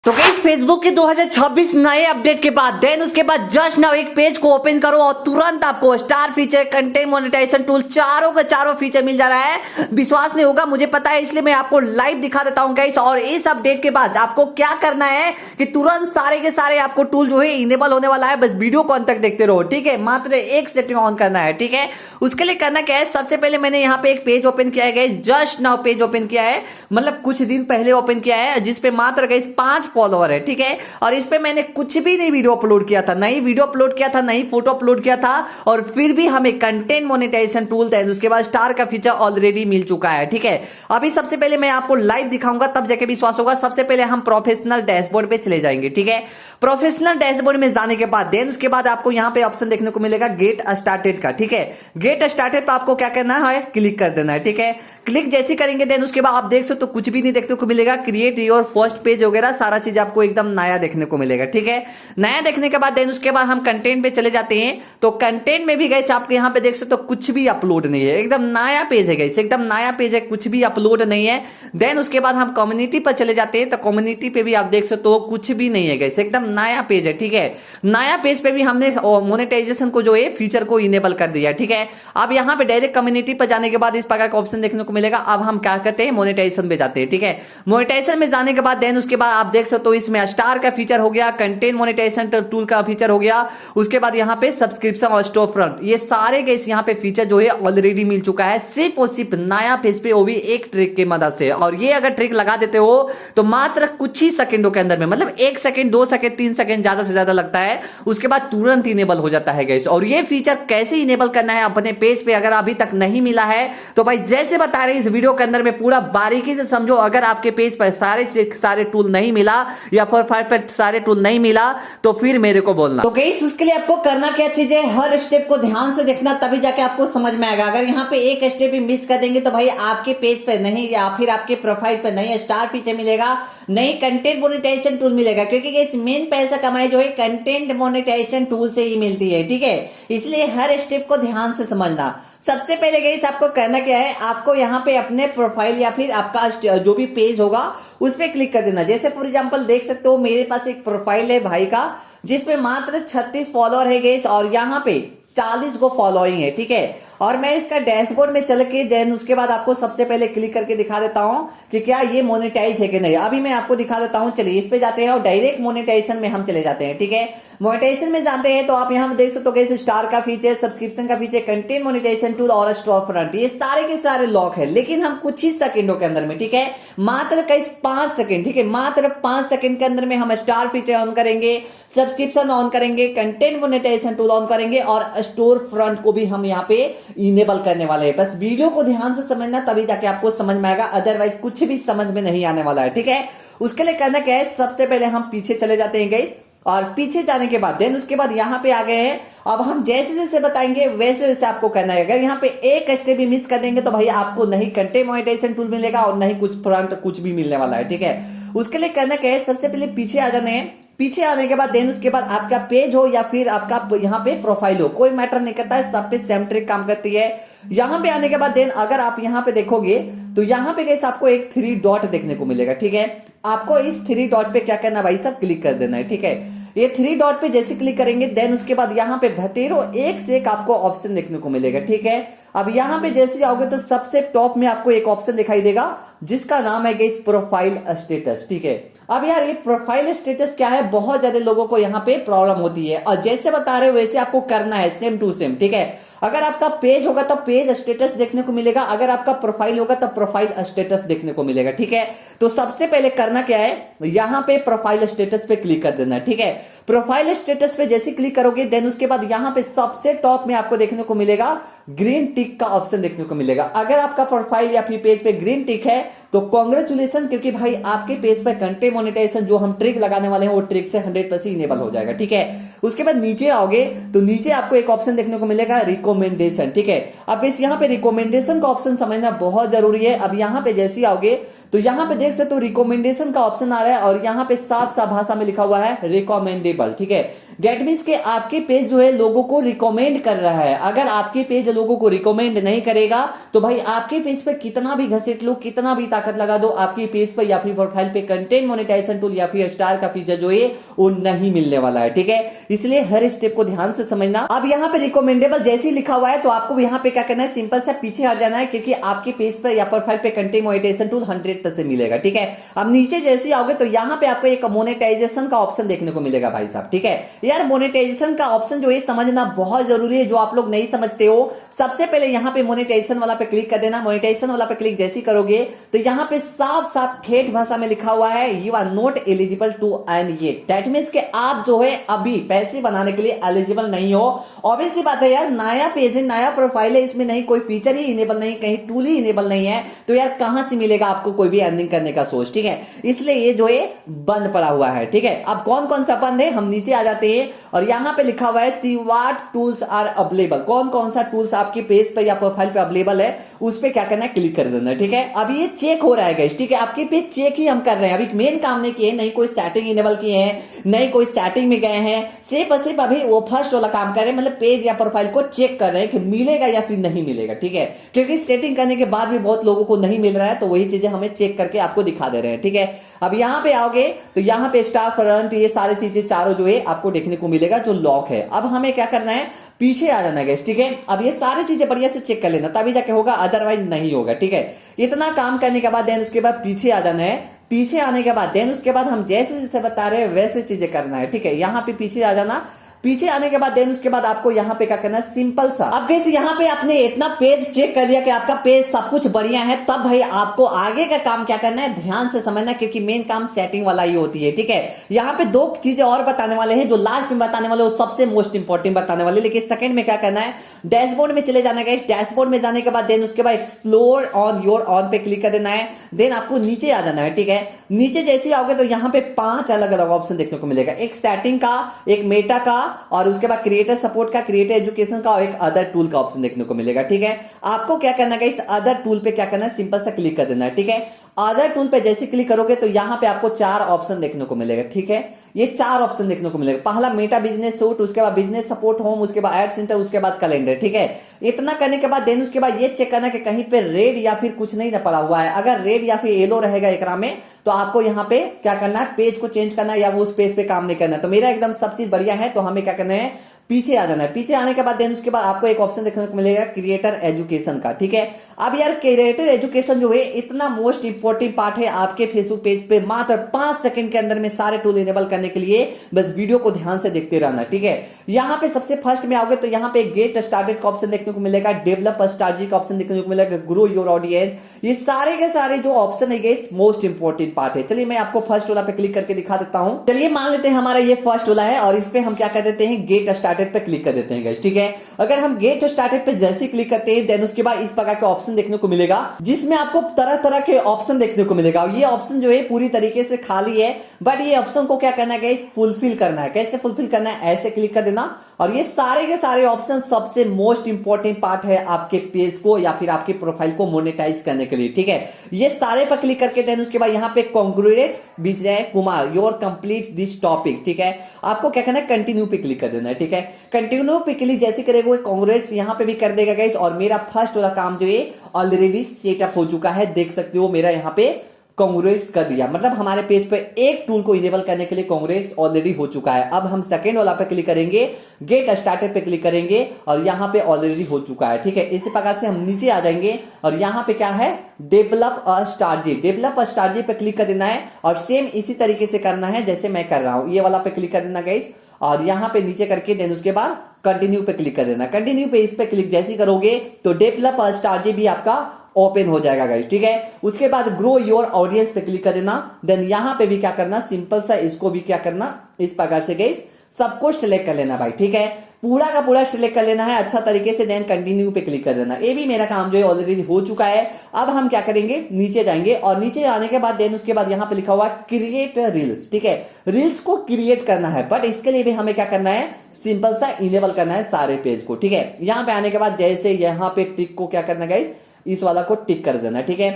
तो guys Facebook के 2026 नए अपडेट के बाद देन उसके बाद जस्ट नाउ एक पेज को ओपन करो और तुरंत आपको star feature, content monetisation tool, चारों का चारों फीचर मिल जा रहा है। विश्वास नहीं होगा, मुझे पता है, इसलिए मैं आपको लाइव दिखा देता हूं गाइस। और इस अपडेट के बाद आपको क्या करना है कि तुरंत सारे के सारे आपको टूल जो है इनेबल होने वाला है। बस वीडियो को अंत तक देखते रहो, ठीक है। मात्र एक सेकंड ऑन करना है, ठीक है। उसके लिए करना क्या है, सबसे पहले मैंने यहाँ पे एक पेज ओपन किया है guys, just now page open किया है, मतलब कुछ दिन पहले ओपन किया है, जिसपे मात्र गाइस 5 फॉलोअर है, ठीक है। और इस पे मैंने कुछ भी नहीं वीडियो अपलोड किया था, नहीं वीडियो अपलोड किया था, नहीं फोटो अपलोड किया था, और फिर भी हमें कंटेंट मोनेटाइजेशन टूल था, उसके बाद स्टार का फीचर ऑलरेडी मिल चुका है, ठीक है। अभी सबसे पहले मैं आपको लाइव दिखाऊंगा, तब जाके विश्वास होगा। सबसे पहले हम प्रोफेशनल डैशबोर्ड पे चले जाएंगे, ठीक है। प्रोफेशनल डैशबोर्ड में जाने के बाद देन उसके बाद आपको यहां पे ऑप्शन देखने को मिलेगा गेट स्टार्टेड का, ठीक है। गेट स्टार्टेड पे आपको क्या करना है, क्लिक कर देना है, ठीक है। क्लिक जैसे करेंगे देन उसके बाद आप देख सकते हो कुछ भी नहीं देखने को मिलेगा, क्रिएट योर फर्स्ट पेज वगैरह सारा चीज आपको एकदम नया देखने को मिलेगा, ठीक है। नया देखने के बाद देन उसके बाद हम कंटेंट पे चले जाते हैं। तो कंटेंट में भी गाइस आपके यहाँ पे देख सकते हो कुछ भी अपलोड नहीं है, एकदम नया पेज है गाइस, एकदम नया पेज है, कुछ भी अपलोड नहीं है। देन उसके बाद हम कम्युनिटी पर चले जाते हैं, तो कम्युनिटी पे भी आप देख सकते हो कुछ भी नहीं है गाइस, एकदम नया पेज है, ठीक है। नया पेज पे भी हमने मोनेटाइजेशन को जो है फीचर को इनेबल कर दिया, ठीक है। अब यहाँ पे डायरेक्ट कम्युनिटी पर जाने के बाद इस प्रकार का ऑप्शन देखने को मिलेगा। अब हम क्या करते हैं, मोनेटाइजेशन पे जाते हैं, ठीक है। मोनेटाइजेशन में जाने के बाद देन उसके बाद आप देख सकते हो इसमें स्टार का फीचर हो गया, कंटेंट मोनेटाइजेशन टूल का फीचर हो गया, उसके बाद यहाँ पे सब्सक्रिप्शन और स्टोर फ्रंट, ये सारे गाइस यहाँ पे फीचर जो है ऑलरेडी मिल चुका है, सिर्फ और सिर्फ नया पेज पे, वो भी एक ट्रिक की मदद से। और ये अगर ट्रिक लगा देते हो तो मात्र कुछ ही सेकंडों के अंदर में, मतलब 1 सेकंड 2 सेकंड 3 सेकंड ज्यादा से ज्यादा लगता है, उसके बाद तुरंत इनेबल हो जाता है गाइस। और ये फीचर कैसे इनेबल करना है अपने पेज पे, अगर अभी तक नहीं मिला है तो भाई जैसे बता रहे इस वीडियो के अंदर में पूरा बारीकी से समझो। अगर आपके पेज पर सारे टूल नहीं मिला या फिर सारे टूल नहीं मिला तो फिर मेरे को बोलना। तो गाइस उसके लिए आपको करना क्या चीज है, हर स्टेप को ध्यान से देखना, तभी जाके आपको समझ में आएगा। अगर यहाँ पे एक स्टेप भी मिस कर देंगे तो भाई आपके पेज पे नहीं या फिर आपके प्रोफाइल पे नहीं स्टार फीचर मिलेगा, नहीं कंटेंट मोनेटाइजेशन टूल मिलेगा, क्योंकि गाइस मेन पैसा कमाई जो है कंटेंट मोनेटाइजेशन टूल से ही मिलती है, ठीक है। इसलिए हर स्टेप को ध्यान से समझना। सबसे पहले गाइस आपको करना क्या है, आपको यहाँ पे अपने प्रोफाइल या फिर आपका जो भी पेज होगा उस पर क्लिक कर देना। जैसे फॉर एग्जांपल देख सकते हो मेरे पास एक प्रोफाइल है भाई का, जिसपे मात्र 36 फॉलोअर है गाइस, और यहाँ पे 40 को फॉलोइंग है, ठीक है। और मैं इसका डैशबोर्ड में चल के देन उसके बाद आपको सबसे पहले क्लिक करके दिखा देता हूं कि क्या ये मोनेटाइज है कि नहीं। अभी मैं आपको दिखा देता हूं, चलिए इस पे जाते हैं और डायरेक्ट मोनेटाइजेशन में हम चले जाते हैं, ठीक है। मोनेटाइजेशन में जाते हैं तो आप यहां देख सकते हो कैसे स्टार का फीचर, सब्सक्रिप्शन का फीचर, कंटेंट मोनेटाइजेशन टूल और स्टोर फ्रंट, ये सारे के सारे लॉक है, लेकिन हम कुछ ही सेकंडों के अंदर में, ठीक है, मात्र कई 5 सेकंड, ठीक है, मात्र 5 सेकंड के अंदर में हम स्टार फीचर ऑन करेंगे, सब्सक्रिप्शन ऑन करेंगे, कंटेंट मोनेटाइजेशन टूल ऑन करेंगे और स्टोर फ्रंट को भी हम यहाँ पे इनेबल करने वाले हैं। बस वीडियो को ध्यान से समझना, तभी जाके आपको समझ में आएगा, अदरवाइज कुछ भी समझ में नहीं आने वाला है, ठीक है। उसके लिए करना क्या है, सबसे पहले हम पीछे चले जाते हैं गाइस, और पीछे जाने के बाद देन उसके बाद यहाँ पे आ गए हैं। अब हम जैसे जैसे बताएंगे वैसे वैसे आपको करना है। अगर यहाँ पे एक स्टेप भी मिस कर देंगे तो भाई आपको नहीं कंटेंट मोनेटाइजेशन टूल मिलेगा और नहीं कुछ फ्रंट कुछ भी मिलने वाला है, ठीक है। उसके लिए करना क्या है, सबसे पहले पीछे आ जाने हैं। पीछे आने के बाद देन उसके बाद आपका पेज हो या फिर आपका यहाँ पे प्रोफाइल हो, कोई मैटर नहीं करता है, सब पे सेम ट्रिक काम करती है। यहाँ पे आने के बाद देन अगर आप यहाँ पे देखोगे तो यहाँ पे कैसे आपको एक 3 डॉट देखने को मिलेगा, ठीक है। आपको इस 3 डॉट पे क्या करना भाई सब क्लिक कर देना है, ठीक है। ये 3 डॉट पे जैसे क्लिक करेंगे देन उसके बाद यहाँ पे भतेरो एक से एक आपको ऑप्शन देखने को मिलेगा, ठीक है। अब यहाँ पे जैसे आओगे तो सबसे टॉप में आपको एक ऑप्शन दिखाई देगा जिसका नाम है गाइस प्रोफाइल स्टेटस, ठीक है। अब यार ये प्रोफाइल स्टेटस क्या है, बहुत ज्यादा लोगों को यहाँ पे प्रॉब्लम होती है, और जैसे बता रहे हो वैसे आपको करना है, सेम टू सेम, ठीक है। अगर आपका पेज होगा तो पेज स्टेटस देखने को मिलेगा, अगर आपका प्रोफाइल होगा तो प्रोफाइल स्टेटस देखने को मिलेगा, ठीक है। तो सबसे पहले करना क्या है, यहाँ पे प्रोफाइल स्टेटस पे क्लिक कर देना, ठीक है। प्रोफाइल स्टेटस पे जैसे क्लिक करोगे देन उसके बाद यहाँ पे सबसे टॉप में आपको देखने को मिलेगा ग्रीन टिक का ऑप्शन देखने को मिलेगा। अगर आपका प्रोफाइल या फिर पेज पे ग्रीन टिक है तो कांग्रेचुलेशन, क्योंकि भाई आपके पेज पे कंटेंट मोनेटाइजेशन जो हम ट्रिक लगाने वाले हैं वो ट्रिक से 100% इनेबल हो जाएगा, ठीक है। उसके बाद नीचे आओगे तो नीचे आपको एक ऑप्शन देखने को मिलेगा रिकमेंडेशन, ठीक है। अब इस यहाँ पे रिकमेंडेशन का ऑप्शन समझना बहुत जरूरी है। अब यहाँ पे जैसे आओगे तो यहाँ पे देख सकते हो रिकमेंडेशन का ऑप्शन आ रहा है और यहाँ पे साफ साफ भाषा में लिखा हुआ है रिकमेंडेबल, ठीक है। डेट मीन्स के आपके पेज जो है लोगों को रिकमेंड कर रहा है। अगर आपके पेज लोगों को रिकमेंड नहीं करेगा तो भाई आपके पेज पे कितना भी घसीट लो, कितना भी ताकत लगा दो, आपके पेज पर या फिर प्रोफाइल पे कंटेंट मोनेटाइजेशन टूल या फिर स्टार का फीचर जो है वो नहीं मिलने वाला है। ठीक है, इसलिए हर स्टेप को ध्यान से समझना। अब यहाँ पे रिकमेंडेबल जैसे ही लिखा हुआ है तो आपको यहाँ पे क्या करना है, सिंपल सा पीछे हट जाना है, क्योंकि आपके पेज पर या प्रोफाइल पे कंटेंट मोनेटाइजेशन टूल 100% मिलेगा। ठीक है, अब नीचे जैसे ही आओगे तो यहाँ पे आपको एक मोनेटाइजेशन का ऑप्शन देखने को मिलेगा भाई साहब। ठीक है यार, मोनेटाइजेशन का ऑप्शन जो है समझना बहुत जरूरी है, जो आप लोग नहीं समझते हो। सबसे पहले यहाँ पे मोनेटाइजेशन वाला पे क्लिक कर देना। मोनेटाइजेशन वाला पे क्लिक जैसे करोगे तो यहाँ पे साफ साफ ठेठ भाषा में लिखा हुआ है you are not eligible to earn ये। दैट मींस कि आप जो है अभी पैसे बनाने के लिए एलिजिबल नहीं हो। ऑब्वियस सी बात है यार, नया पेज है, नया प्रोफाइल है, इसमें नहीं कोई फीचर ही इनेबल नहीं, कहीं टूल ही इनेबल नहीं है, तो यार कहां से मिलेगा आपको कोई भी अर्निंग करने का सोर्स। ठीक है, इसलिए ये जो है बंद पड़ा हुआ है। ठीक है, अब कौन कौन सा बंद है, हम नीचे आ जाते हैं और यहां पे लिखा हुआ है see what tools are available. कौन कौन सा टूल्स आपके पेज पे या प्रोफाइल पे अवेलेबल है उस पे क्या करना है, क्लिक कर देना है। ठीक है, अब ये चेक हो रहा है गाइस। ठीक है, आपके पेज चेक ही हम कर रहे हैं, अभी मेन काम नहीं किए, नहीं कोई सेटिंग इनेबल किए हैं, नहीं कोई सेटिंग में गए हैं, सिर्फ और सिर्फ अभी वो फर्स्ट वाला काम कर रहे हैं, मतलब पेज या प्रोफाइल को चेक कर रहे हैं कि मिलेगा या फिर नहीं मिलेगा। ठीक है, क्योंकि सेटिंग करने के बाद भी बहुत लोगों को नहीं मिल रहा है, तो वही चीजें हमें चेक करके आपको दिखा दे रहे हैं। ठीक है, अब यहां पे आओगे तो यहां पे स्टार फ्रंट ये सारी चीजें चारों जो है आपको देखने को मिलेगा जो लॉक है। अब हमें क्या करना है, पीछे आ जाना है। ठीक है, अब ये सारी चीजें बढ़िया से चेक कर लेना, तभी जाके होगा, अदरवाइज नहीं होगा। ठीक है, इतना काम करने के बाद देन उसके बाद पीछे आ जाना है। पीछे आने के बाद देन उसके बाद हम जैसे जैसे बता रहे हैं वैसे चीजें करना है। ठीक है, यहाँ पे पीछे आ जाना। पीछे आने के बाद देन उसके बाद आपको यहाँ पे क्या करना है, सिंपल सा। अब कैसे यहाँ पे आपने इतना पेज चेक कर लिया कि आपका पेज सब कुछ बढ़िया है, तब भाई आपको आगे का काम क्या करना है, ध्यान से समझना, क्योंकि मेन काम सेटिंग वाला ही होती है। ठीक है, यहाँ पे दो चीजें और बताने वाले हैं, जो लास्ट में बताने वाले वो सबसे मोस्ट इंपॉर्टेंट बताने वाले, लेकिन सेकंड में क्या करना है, डैशबोर्ड में चले जाना है। डैशबोर्ड में जाने के बाद देन उसके बाद एक्सप्लोर ऑन योर ऑन पे क्लिक कर देना है। देन आपको नीचे आ जाना है। ठीक है, नीचे जैसे ही आओगे तो यहाँ पे 5 अलग अलग ऑप्शन देखने को मिलेगा, एक सेटिंग का, एक मेटा का, और उसके बाद क्रिएटर सपोर्ट का, क्रिएटर एजुकेशन का, और एक अदर टूल का ऑप्शन देखने को मिलेगा। ठीक है, आपको क्या करना है, इस अदर टूल पे क्या करना है, सिंपल सा क्लिक कर देना है। ठीक है, अदर टूल पे जैसे क्लिक करोगे तो यहाँ पे आपको 4 ऑप्शन देखने को मिलेगा। ठीक है, ये 4 ऑप्शन देखने को मिलेगा। पहला मेटा बिजनेस सूट, उसके बाद बिजनेस सपोर्ट होम, उसके बाद एड सेंटर, उसके बाद कैलेंडर। ठीक है, इतना करने के बाद देन उसके बाद ये चेक करना कि कहीं पे रेड या फिर कुछ नहीं ना पड़ा हुआ है। अगर रेड या फिर येलो रहेगा एकरा में तो आपको यहाँ पे क्या करना है, पेज को चेंज करना है या वो उस पेज पे काम नहीं करना है। तो मेरा एकदम सब चीज बढ़िया है, तो हमें क्या करना है, पीछे आ जाना है। पीछे आने के बाद देन उसके बाद आपको एक ऑप्शन देखने को मिलेगा क्रिएटर एजुकेशन का। ठीक है, अब यार क्रिएटर एजुकेशन जो है इतना मोस्ट इंपोर्टेंट पार्ट है आपके फेसबुक पेज पे, मात्र 5 सेकंड के अंदर में सारे टूल इनेबल करने के लिए बस वीडियो को ध्यान से देखते रहना। ठीक है, यहाँ पे सबसे फर्स्ट में आओगे तो यहाँ पे गेट स्टार्टेड का ऑप्शन देखने को मिलेगा, डेवलप स्ट्रैटेजी का ऑप्शन देखने को मिलेगा, ग्रो योर ऑडियंस। ये सारे के सारे जो ऑप्शन है मोस्ट इंपोर्टेंट पार्ट है। चलिए मैं आपको फर्स्ट वाला पे क्लिक करके दिखा देता हूं। चलिए मान लेते हैं हमारा ये फर्स्ट वाला है और इस पे हम क्या कर देते हैं, गेट स्टार्टेड पे क्लिक कर देते हैं गाइस। ठीक है, अगर हम गेट स्टार्टेड पे जैसे क्लिक करते हैं देन उसके बाद इस प्रकार के ऑप्शन देखने को मिलेगा, जिसमें आपको तरह तरह के ऑप्शन देखने को मिलेगा। ये ऑप्शन जो है पूरी तरीके से खाली है, बट ये ऑप्शन को क्या करना है गाइस, फुलफिल करना है। कैसे फुलफिल करना है, ऐसे क्लिक कर देना और ये सारे के सारे ऑप्शन सबसे मोस्ट इंपॉर्टेंट पार्ट है आपके पेज को या फिर आपके प्रोफाइल को मोनेटाइज करने के लिए। ठीक है, ये सारे पर क्लिक करके देन उसके बाद यहाँ पे congrats Vijay Kumar your complete this topic. ठीक है, आपको क्या करना है, कंटिन्यू पे क्लिक कर देना है। ठीक है, कंटिन्यू पे क्लिक जैसे करेगा कांग्रेट्स यहाँ पे भी कर देगा गाइस। और मेरा फर्स्ट वाला काम जो है ऑलरेडी सेटअप हो चुका है, देख सकते हो मेरा यहाँ पे कांग्रेस कर दिया, मतलब हमारे पेज पे एक टूल को इनेबल करने के लिए कांग्रेस ऑलरेडी हो चुका है। अब हम सेकंड वाला पे क्लिक करेंगे, गेट स्टार्टेड पे क्लिक करेंगे और यहाँ पे ऑलरेडी हो चुका है। ठीक है, इसी प्रकार से हम नीचे आ जाएंगे और यहाँ पे क्या है, develop a strategy, develop a strategy पे क्लिक कर देना है और सेम इसी तरीके से करना है जैसे मैं कर रहा हूं। ये वाला पे क्लिक कर देना गाइस और यहाँ पे नीचे करके देन उसके बाद कंटिन्यू पे क्लिक कर देना। कंटिन्यू पे इस पे क्लिक जैसे करोगे तो डेवलप अ स्ट्रैटेजी भी आपका ओपन हो जाएगा गाइस। ठीक है, उसके बाद ग्रो योर ऑडियंस पे क्लिक कर देना। देन यहां पे भी क्या करना, सिंपल सा इसको भी क्या करना, इस प्रकार से गाइस सबको सिलेक्ट कर लेना भाई। ठीक है, पूरा का पूरा सिलेक्ट कर लेना है अच्छा तरीके से, देन कंटिन्यू पे क्लिक कर देना। ये भी मेरा काम जो है ऑलरेडी हो चुका है। अब हम क्या करेंगे, नीचे जाएंगे और नीचे आने के बाद देन उसके बाद यहाँ पे लिखा हुआ क्रिएट रील्स। ठीक है, रील्स को क्रिएट करना है, बट इसके लिए भी हमें क्या करना है, सिंपल सा इनेबल करना है सारे पेज को। ठीक है, यहाँ पे आने के बाद जैसे यहाँ पे टिक को क्या करना गाइस, इस वाला को टिक कर देना। ठीक है,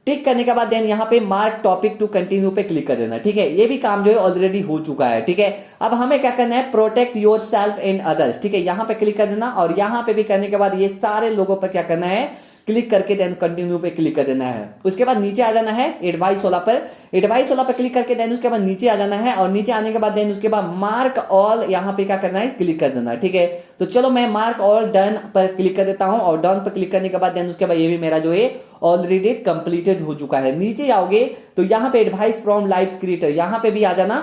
टिक करने के बाद देन यहाँ पे मार्क टॉपिक टू कंटिन्यू पे क्लिक कर देना। ठीक है, ये भी काम जो है ऑलरेडी हो चुका है। ठीक है, अब हमें क्या करना है, protect your self and others. ठीक है, यहाँ पे क्लिक कर देना और यहाँ पे भी करने के बाद ये सारे लोगों पर क्या करना है, क्लिक करके देन कंटिन्यू पे क्लिक कर देना है। उसके बाद नीचे आ जाना है एडवाइस वाला पर, एडवाइस वाला पर क्लिक करके देन उसके बाद नीचे आ जाना है और नीचे आने के बाद देन उसके बाद मार्क ऑल यहाँ पे क्या करना है, क्लिक कर देना है। ठीक है, तो चलो मैं मार्क ऑल डन पर क्लिक कर देता हूं और डन पर क्लिक करने के बाद देन उसके बाद ये भी मेरा जो है ऑलरेडी कंप्लीटेड हो चुका है। नीचे आओगे तो यहाँ पे एडवाइस फ्रॉम लाइफ क्रिएटर, यहाँ पे भी आ जाना,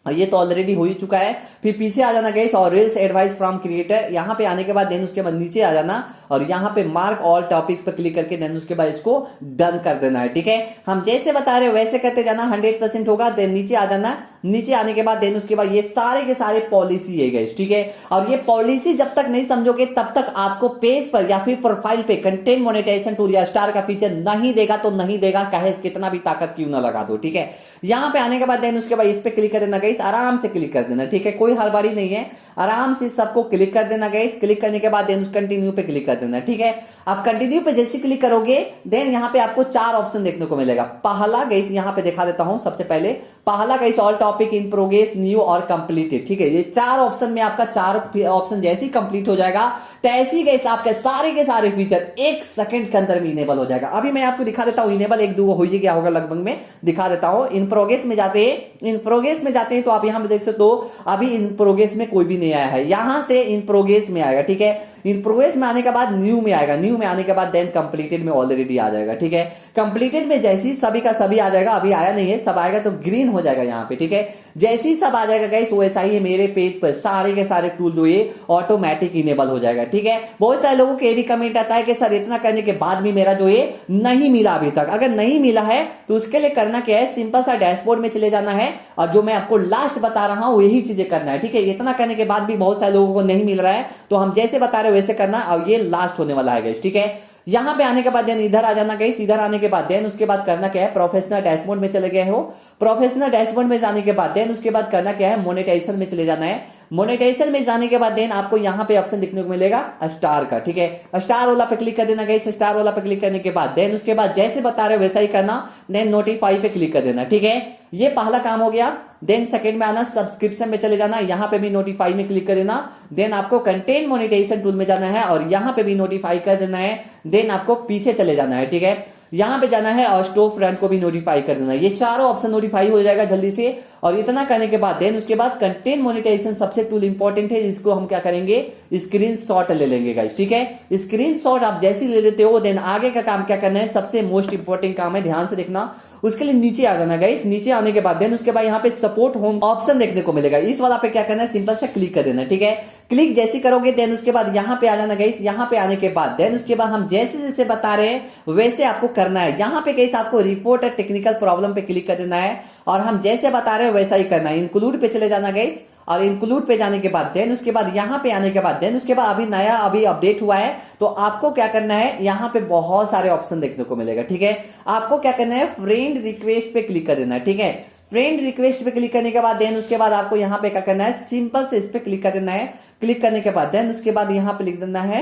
ये तो ऑलरेडी हो ही चुका है। फिर पीछे आ जाना गाइस और रील्स एडवाइस फ्रॉम क्रिएटर, यहाँ पे आने के बाद देन उसके बाद नीचे आ जाना और यहाँ पे मार्क ऑल टॉपिक्स पर क्लिक करके देन उसके बाद इसको डन कर देना है। ठीक है, हम जैसे बता रहे हो वैसे करते जाना, 100% होगा। देन नीचे आ जाना, नीचे आने के बाद देन उसके बाद ये सारे के सारे पॉलिसी है गाइस। ठीक है, और ये पॉलिसी जब तक नहीं समझोगे तब तक आपको पेज पर या फिर प्रोफाइल पे कंटेंट मोनेटाइजेशन टूल या स्टार का फीचर नहीं देगा, तो नहीं देगा, चाहे कितना भी ताकत क्यों ना लगा दो। ठीक है, यहाँ पे आने के बाद देन उसके बाद इस पे क्लिक कर देना गाइस, आराम से क्लिक कर देना। ठीक है, कोई हड़बड़ी नहीं है, आराम से सबको क्लिक कर देना गाइस। क्लिक करने के बाद देन कंटिन्यू पे क्लिक कर देना। ठीक है, आप कंटिन्यू पे जैसे क्लिक करोगे देन यहाँ पे आपको 4 ऑप्शन देखने को मिलेगा। पहला गाइस यहाँ पे दिखा देता हूं, सबसे पहले पहला guys all topic in progress, new और कंप्लीटेड। ठीक है, ये 4 ऑप्शन में आपका 4 ऑप्शन जैसे ही कंप्लीट हो जाएगा तैसे ही गाइस आपके सारे फीचर 1 सेकंड के अंदर में इनेबल हो जाएगा। अभी मैं आपको दिखा देता हूं, इनेबल 1-2 हो ही गया होगा लगभग में, दिखा देता हूं। इन प्रोग्रेस में जाते हैं तो आप यहां पे देख सकते हो अभी इन प्रोग्रेस में कोई भी नहीं आया है, यहां से इन प्रोग्रेस में आएगा। ठीक है, इन प्रोग्रेस में आने के बाद न्यू में आएगा, न्यू में आने के बाद देन कंप्लीटेड में ऑलरेडी आ जाएगा। ठीक है, कंप्लीटेड में जैसे ही सभी का सभी आ जाएगा, अभी आया नहीं है, सब आएगा तो ग्रीन हो जाएगा यहाँ पे। ठीक है, जैसे ही सब आ जाएगा गाइस वैसा ही मेरे पेज पर सारे के सारे टूल जो ये ऑटोमेटिक इनेबल हो जाएगा। ठीक है, बहुत सारे लोगों के भी कमेंट आता है कि सर इतना करने के बाद भी मेरा जो ये नहीं मिला अभी तक। अगर नहीं मिला है तो उसके लिए करना क्या है, सिंपल सा डैशबोर्ड में चले जाना है और जो मैं आपको लास्ट बता रहा हूं यही चीजें करना है। ठीक है, इतना करने के बाद भी बहुत सारे लोगों को नहीं मिल रहा है तो हम जैसे बता रहे वैसे करना और ये लास्ट होने वाला है गाइस। ठीक है, यहां पे आने के बाद देन इधर आ जाना गाइस, इधर आने के बाद देन उसके बाद करना क्या है, प्रोफेशनल डैशबोर्ड में चले गए हो। प्रोफेशनल डैशबोर्ड में जाने के बाद देन उसके बाद करना क्या है, मोनेटाइजेशन में चले जाना है। मोनेटाइजेशन में जाने के बाद देन आपको यहां पे ऑप्शन दिखने को मिलेगा स्टार का। ठीक है, स्टार वाला पे क्लिक कर देना गाइस। स्टार वाला पे क्लिक करने के बाद देन उसके बाद जैसे बता रहे वैसा ही करना, देन नोटिफाई पे क्लिक कर देना। ठीक है, ये पहला काम हो गया। देन सेकंड में आना, सब्सक्रिप्शन में चले जाना, यहां पे भी नोटिफाई में क्लिक कर देना। देन आपको कंटेंट मोनेटाइजेशन टूल में जाना है और यहां पे भी नोटिफाई कर देना है। देन आपको पीछे चले जाना है। ठीक है, यहां पे जाना है और स्टोर फ्रंट को भी नोटिफाई कर देना है। ये चारों ऑप्शन नोटिफाई हो जाएगा जल्दी से। और इतना करने के बाद देन उसके बाद कंटेंट मोनेटाइजेशन सबसे टूल इंपॉर्टेंट है, जिसको हम क्या करेंगे, स्क्रीनशॉट ले लेंगे गाइस। ठीक है, स्क्रीनशॉट आप जैसे ले लेते हो देन आगे का काम क्या करना है, सबसे मोस्ट इंपॉर्टेंट काम है, ध्यान से देखना। उसके लिए नीचे आ जाना गाइस। नीचे आने के बाद देन उसके बाद यहाँ पे सपोर्ट होम ऑप्शन देखने को मिलेगा, इस वाला पे क्या करना है, सिंपल से क्लिक कर देना। ठीक है, क्लिक जैसे करोगे देन उसके बाद यहाँ पे आ जाना गाइस। यहाँ पे आने के बाद देन उसके बाद हम जैसे जैसे बता रहे हैं वैसे आपको करना है। यहाँ पे गाइस आपको रिपोर्ट टेक्निकल प्रॉब्लम पे क्लिक कर देना है और हम जैसे बता रहे हैं वैसा ही करना है। इंक्लूड पे चले जाना गाइस और इंक्लूड पे जाने के बाद देन उसके बाद यहाँ पे आने के बाद देन उसके बाद अभी अपडेट हुआ है तो आपको क्या करना है, यहाँ पे बहुत सारे ऑप्शन देखने को मिलेगा। ठीक है, आपको क्या करना है, फ्रेंड रिक्वेस्ट पे क्लिक कर देना है। ठीक है, फ्रेंड रिक्वेस्ट पे क्लिक करने के बाद देन उसके बाद आपको यहाँ पे क्या करना है, सिंपल से इस पे क्लिक कर देना है। क्लिक करने के बाद देन उसके बाद यहाँ पे लिख देना है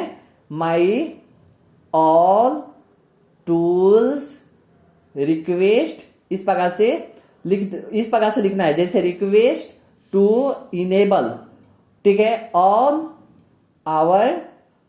माई ऑल टूल्स रिक्वेस्ट, इस प्रकार से लिखना है, जैसे रिक्वेस्ट टू इनेबल। ठीक है, ऑन आवर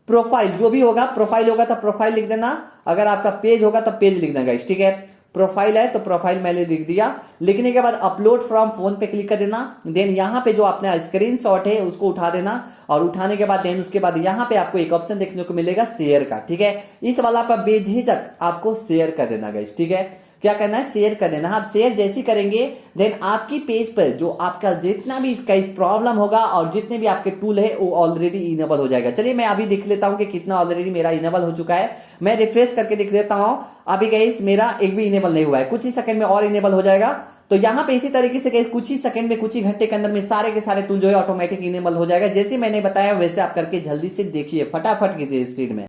प्रोफाइल, जो भी होगा प्रोफाइल होगा तो प्रोफाइल लिख देना, अगर आपका पेज होगा तो पेज लिख देना गाइस। ठीक है, प्रोफाइल है तो प्रोफाइल मैंने लिख दिया। लिखने के बाद अपलोड फ्रॉम फोन पे क्लिक कर देना। देन यहाँ पे जो अपना स्क्रीनशॉट है उसको उठा देना और उठाने के बाद देन उसके बाद यहाँ पे आपको एक ऑप्शन देखने को मिलेगा शेयर का। ठीक है, इस वाला पर बेझिझक आपको शेयर कर देना गाइस। ठीक है, क्या करना है, शेयर कर देना। आप शेयर जैसे करेंगे देन आपकी पेज पर जो आपका जितना भी इसका इस प्रॉब्लम होगा और जितने भी आपके टूल है वो ऑलरेडी इनेबल हो जाएगा। चलिए मैं अभी देख लेता हूं कि कितना ऑलरेडी मेरा इनेबल हो चुका है। मैं रिफ्रेश करके देख लेता हूं, अभी गाइस मेरा एक भी इनेबल नहीं हुआ है, कुछ ही सेकंड में और इनेबल हो जाएगा। तो यहाँ पे इसी तरीके से गाइस कुछ ही सेकंड में, कुछ ही घंटे के अंदर में सारे के सारे टूल जो है ऑटोमेटिक इनेबल हो जाएगा। जैसे मैंने बताया वैसे आप करके जल्दी से देखिए, फटाफट कीजिए स्पीड में।